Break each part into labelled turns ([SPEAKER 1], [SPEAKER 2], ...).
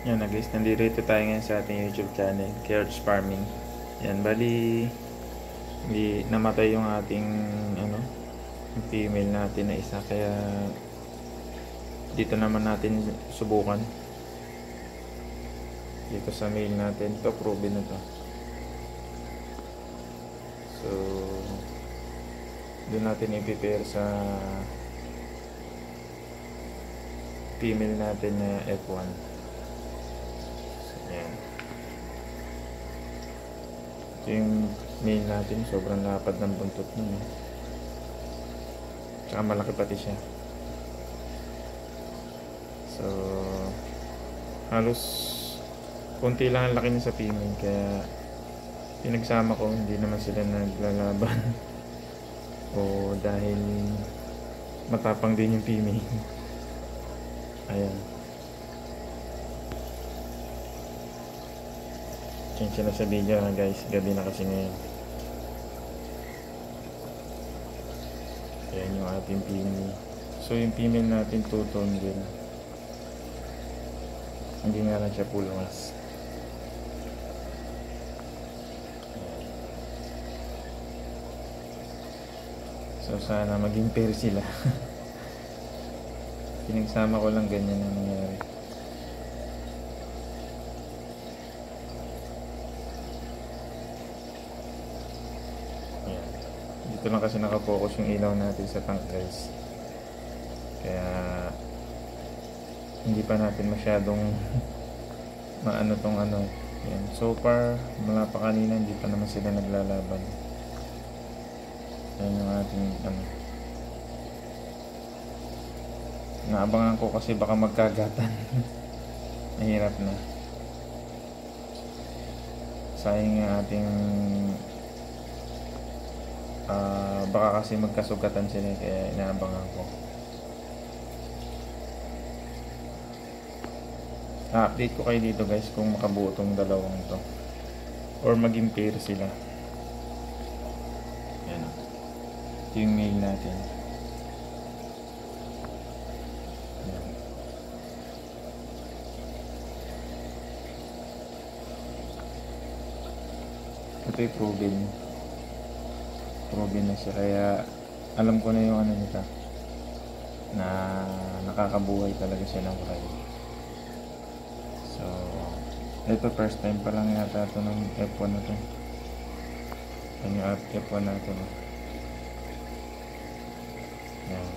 [SPEAKER 1] Yan na guys, nandito tayo ngayon sa ating YouTube channel, Kearch Farming. Yan, bali hindi namatay yung ating yung female natin na isa, kaya dito naman natin subukan dito sa male natin. Ito proven na to. So doon natin i-prepare sa female natin na F1. Yan. Ito yung male natin, sobrang lapad ng buntot nun. Tsaka malaki pati siya. So halos konti lang ang laki niya sa female, kaya pinagsama ko. Hindi naman sila naglalaban o dahil matapang din yung female. Ayan, change na sa video na guys, gabi na kasi ngayon. Ayan yung ating female. So yung female natin two-tone din, hindi nga lang siya full mask. So sana maging pair sila. Pinagsama ko lang, ganyan ang nangyari. Ayan. Dito lang kasi nakapokus yung ilaw natin sa tank guys, kaya hindi pa natin masyadong maano tong ano. Yan. So far mula pa kanina hindi pa naman sila naglalaban. Yan yung ating naabangan ko kasi baka magkagatan. Mahirap na, sayang yung ating baka kasi magkasugatan sila, kaya inaabangan ko. Update ko kayo dito guys kung makabuo tong dalawang to or maging pair sila. Yan, ito yung male natin. Yan. Ito yung proven na siya, kaya alam ko na yung ano nito, na nakakabuhay talaga siya ng fry. So ito first time pa lang yata ito ng F1 na to. Yan yung F1 natin. Yan.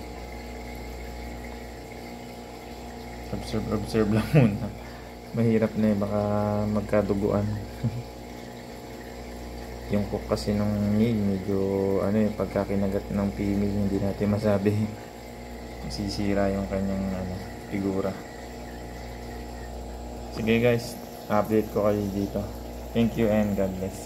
[SPEAKER 1] Observe lang muna. Mahirap na eh, baka magkaduguan. Yung cook kasi ng male medyo pagka kinagat ng female hindi natin masabi. Masisira yung kanyang figura. Sige guys, update ko kayo dito. Thank you and God bless.